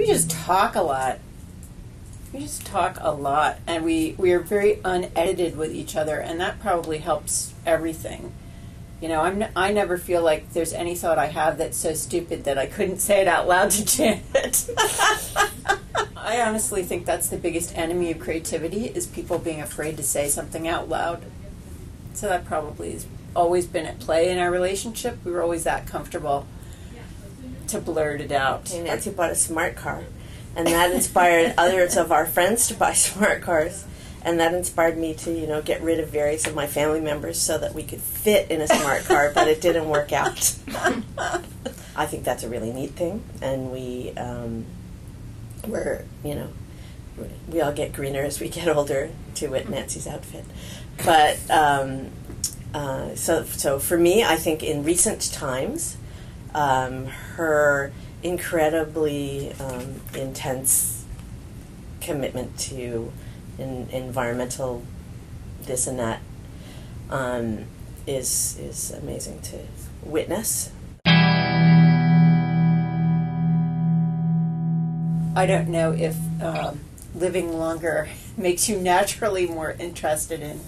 We just talk a lot. We just talk a lot, and we are very unedited with each other, and that probably helps everything. You know, I never feel like there's any thought I have that's so stupid that I couldn't say it out loud to Janet. I honestly think that's the biggest enemy of creativity, is people being afraid to say something out loud. So that probably has always been at play in our relationship. We were always that comfortable to blurt it out. And Nancy bought a smart car, and that inspired others of our friends to buy smart cars. And that inspired me to, you know, get rid of various of my family members so that we could fit in a smart car, but it didn't work out. I think that's a really neat thing, and we're, you know, we all get greener as we get older, to wit Nancy's outfit. But so for me, I think in recent times, her incredibly intense commitment to environmental this and that is amazing to witness. I don't know if living longer makes you naturally more interested in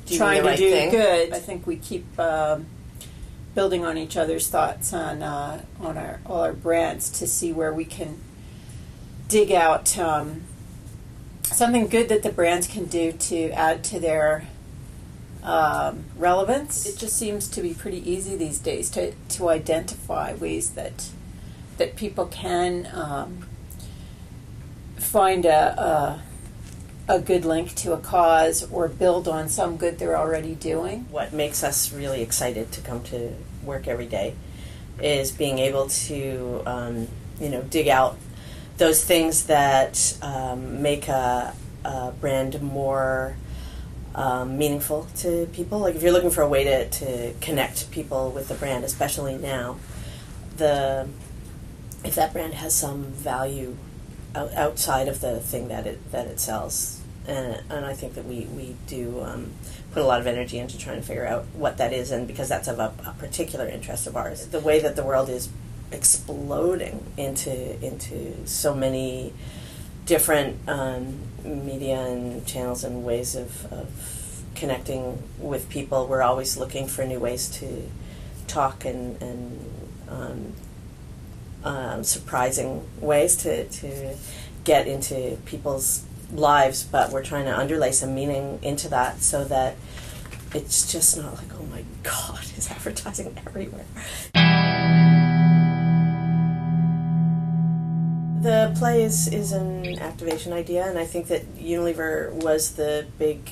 trying to do good. I think we keep building on each other's thoughts on all our brands to see where we can dig out something good that the brands can do to add to their relevance. It just seems to be pretty easy these days to identify ways that people can find a good link to a cause or build on some good they're already doing. What makes us really excited to come to work every day is being able to dig out those things that make a brand more meaningful to people. Like if you're looking for a way to connect people with the brand, especially now, if that brand has some value outside of the thing that it sells, and I think that we do put a lot of energy into trying to figure out what that is, and because that's of a particular interest of ours. The way that the world is exploding into so many different media and channels and ways of connecting with people, we're always looking for new ways to talk and surprising ways to get into people's lives, but we're trying to underlay some meaning into that so that it's just not like, oh my God, is advertising everywhere. The play is an activation idea, and I think that Unilever was the big,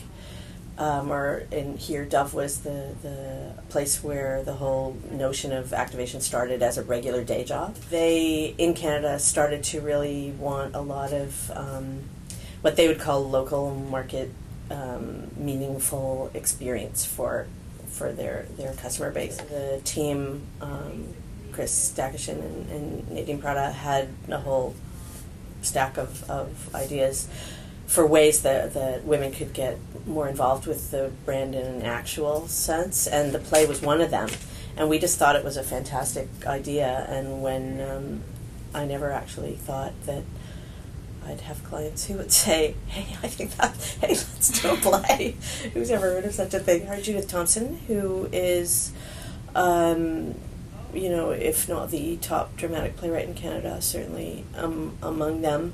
here Dove was the place where the whole notion of activation started as a regular day job. They, in Canada, started to really want a lot of what they would call local market meaningful experience for their customer base. The team, Chris Stakishin and Nadine Prada, had a whole stack of ideas for ways that women could get more involved with the brand in an actual sense, and the play was one of them. And we just thought it was a fantastic idea, and when I never actually thought that I'd have clients who would say, hey, let's do a play. Who's ever heard of such a thing? Our Judith Thompson, who is, if not the top dramatic playwright in Canada, certainly among them.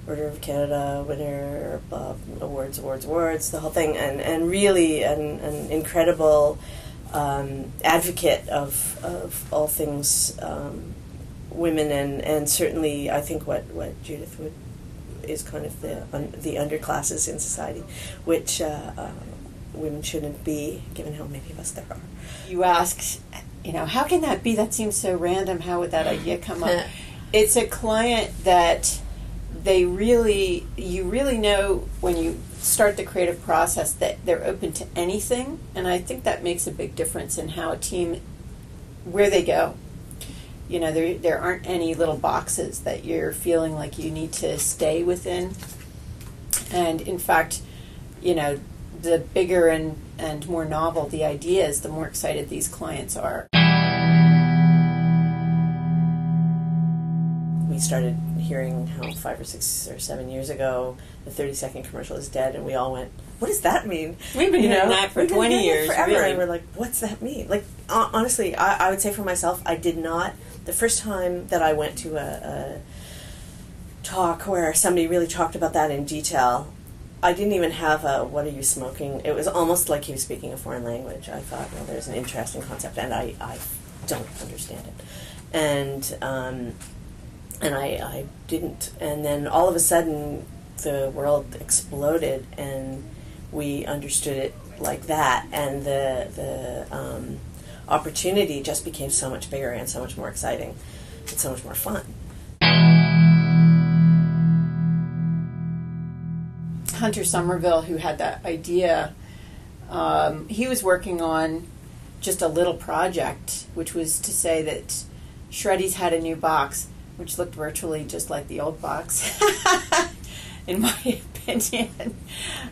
Order of Canada winner, awards, the whole thing, and really an incredible advocate of all things women, and certainly I think what Judith is kind of the underclasses in society, which women shouldn't be, given how many of us there are. You asked, how can that be? That seems so random. How would that idea come up? It's a client that you really know when you start the creative process that they're open to anything, and I think that makes a big difference in how a team, where they go. There aren't any little boxes that you're feeling like you need to stay within, and in fact, the bigger and more novel the idea is, the more excited these clients are. We we started hearing how 5 or 6 or 7 years ago the 30-second commercial is dead, and we all went, what does that mean? We've been hearing that for 20 years, forever, really. and we're like, what's that mean? Like, honestly, I would say for myself, I did not, the first time that I went to a talk where somebody really talked about that in detail, I didn't even have a, what are you smoking? It was almost like he was speaking a foreign language. I thought, well, there's an interesting concept, and I don't understand it. And I didn't. And then all of a sudden, the world exploded, and we understood it like that, and the opportunity just became so much bigger and so much more exciting and so much more fun. Hunter Somerville, who had that idea, he was working on just a little project, which was to say that Shreddies had a new box, which looked virtually just like the old box, in my opinion.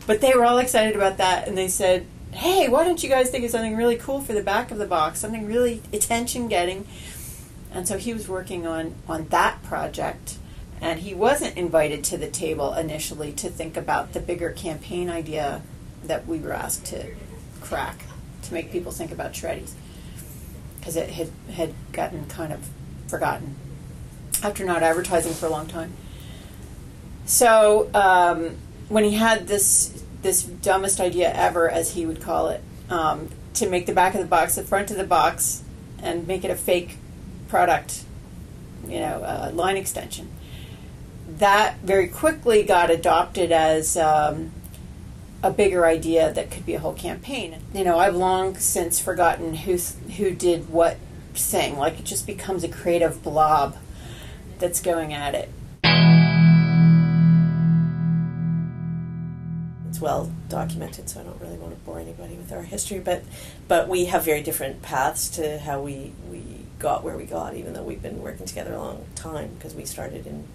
But they were all excited about that, and they said, hey, why don't you guys think of something really cool for the back of the box, something really attention-getting? And so he was working on that project, and he wasn't invited to the table initially to think about the bigger campaign idea that we were asked to crack, to make people think about Shreddies, because it had gotten kind of forgotten after not advertising for a long time. So when he had this dumbest idea ever, as he would call it, to make the back of the box the front of the box and make it a fake product, line extension, that very quickly got adopted as a bigger idea that could be a whole campaign. I've long since forgotten who did what thing. Like, it just becomes a creative blob that's going at it. It's well documented, so I don't really want to bore anybody with our history, but we have very different paths to how we got where we got, even though we've been working together a long time, because we started in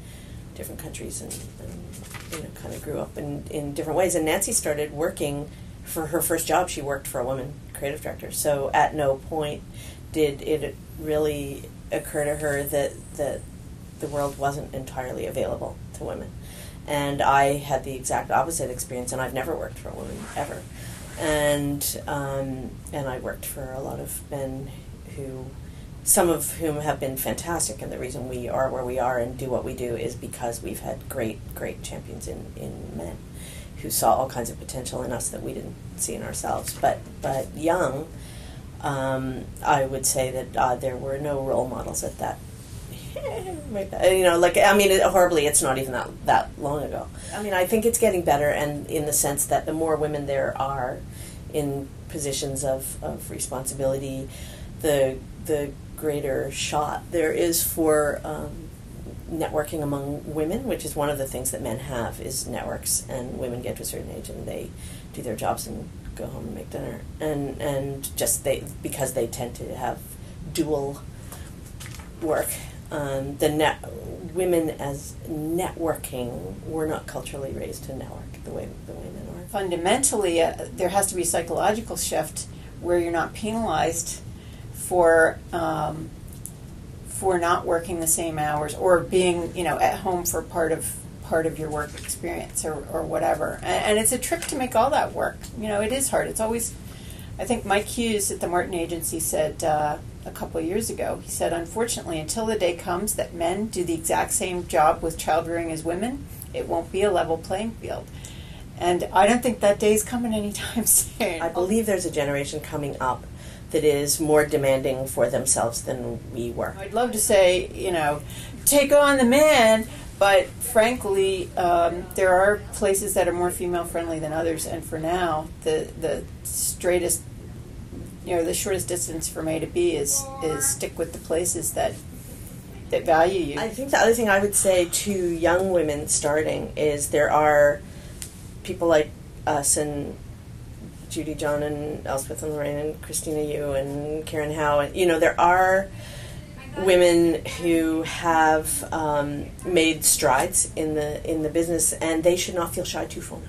different countries and kind of grew up in different ways. And Nancy started working for her first job. She worked for a woman creative director. So at no point did it really occur to her that the world wasn't entirely available to women. And I had the exact opposite experience, and I've never worked for a woman ever. And I worked for a lot of men some of whom have been fantastic, and the reason we are where we are and do what we do is because we've had great champions in men who saw all kinds of potential in us that we didn't see in ourselves. But young, I would say that there were no role models at that. Horribly, it's not even that long ago. I mean, I think it's getting better, and in the sense that the more women there are in positions of responsibility, the greater shot there is for networking among women, which is one of the things that men have, is networks, and women get to a certain age and they do their jobs and go home and make dinner, and just because they tend to have dual work. Women as networking were not culturally raised to network the way men are. Fundamentally, there has to be a psychological shift where you're not penalized for not working the same hours, or being at home for part of your work experience, or whatever. And it's a trick to make all that work. It is hard. It's always, I think Mike Hughes at the Martin Agency said a couple of years ago, he said, unfortunately, until the day comes that men do the exact same job with child rearing as women, it won't be a level playing field. And I don't think that day's coming anytime soon. I believe there's a generation coming up that is more demanding for themselves than we were. I'd love to say, take on the man, but frankly, there are places that are more female-friendly than others, and for now, the straightest, the shortest distance from A to B is stick with the places that value you. I think the other thing I would say to young women starting is there are people like us and Judy John and Elspeth and Lorraine and Christina Yu and Karen Howe, and there are women who have made strides in the business, and they should not feel shy to phone.